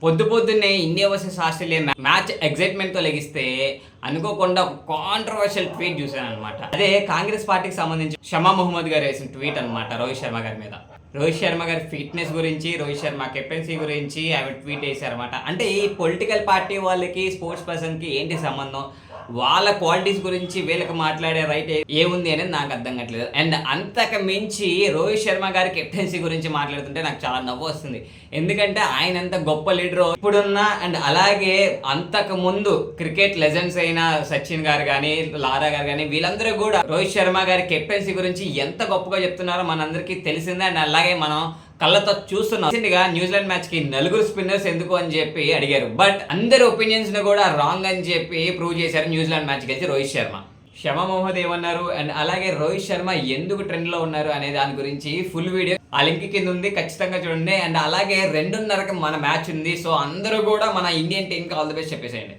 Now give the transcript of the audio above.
పొద్దున్నే India versus Australia match ఎగ్జైట్మెంట్‌తో లెగిస్తే అనుకోకుండా ఒక కాంట్రోవర్షియల్ ట్వీట్ చూసాననమాట. అదే కాంగ్రెస్ పార్టీకి సంబంధించి షమా మొహమ్మద్ గారు వేసిన ట్వీట్ అనమాట రోహిత్ శర్మ గారి మీద. రోహిత్ శర్మ గారి ఫిట్‌నెస్ గురించి, రోహిత్ శర్మ కెప్టెన్సీ గురించి ఆమె ట్వీట్ చేశారన్నమాట. అంటే ఈ పొలిటికల్ పార్టీ వాళ్ళకి, స్పోర్ట్స్ పర్సన్‌కి ఏంటి సంబంధం? వాళ్ళ క్వాలిటీస్ గురించి వీళ్ళకి మాట్లాడే రైట్ ఏముంది అనేది నాకు అర్థం కావట్లేదు. అండ్ అంతకు మించి రోహిత్ శర్మ గారి కెప్టెన్సీ గురించి మాట్లాడుతుంటే నాకు చాలా నవ్వు వస్తుంది. ఎందుకంటే ఆయన ఎంత గొప్ప లీడరో ఇప్పుడున్న అండ్ అలాగే అంతకు ముందు క్రికెట్ లెజెండ్స్ అయిన సచిన్ గారు కానీ, లారా గారు కానీ వీళ్ళందరూ కూడా రోహిత్ శర్మ గారి కెప్టెన్సీ గురించి ఎంత గొప్పగా చెప్తున్నారో మనందరికీ తెలిసిందే. అండ్ అలాగే మనం కళ్ళతో చూస్తున్నాం. రీసెంట్‌గా న్యూజిలాండ్ మ్యాచ్ కి 4 స్పిన్నర్స్ ఎందుకు అని చెప్పి అడిగారు. బట్ అందరి ఒపీనియన్స్ ని కూడా రాంగ్ అని చెప్పి ప్రూవ్ చేశారు న్యూజిలాండ్ మ్యాచ్ గెలిచి రోహిత్ శర్మ. షమా మొహమ్మద్ ఏమన్నారు అండ్ అలాగే రోహిత్ శర్మ ఎందుకు ట్రెండ్ లో ఉన్నారు అనే దాని గురించి ఫుల్ వీడియో ఆ లింక్ కింద ఉంది, ఖచ్చితంగా చూడండి. అండ్ అలాగే 2:30కి మన మ్యాచ్ ఉంది. సో అందరూ కూడా మన ఇండియన్ టీమ్ కి ఆల్ ది బెస్ట్ చెప్పేసేయండి.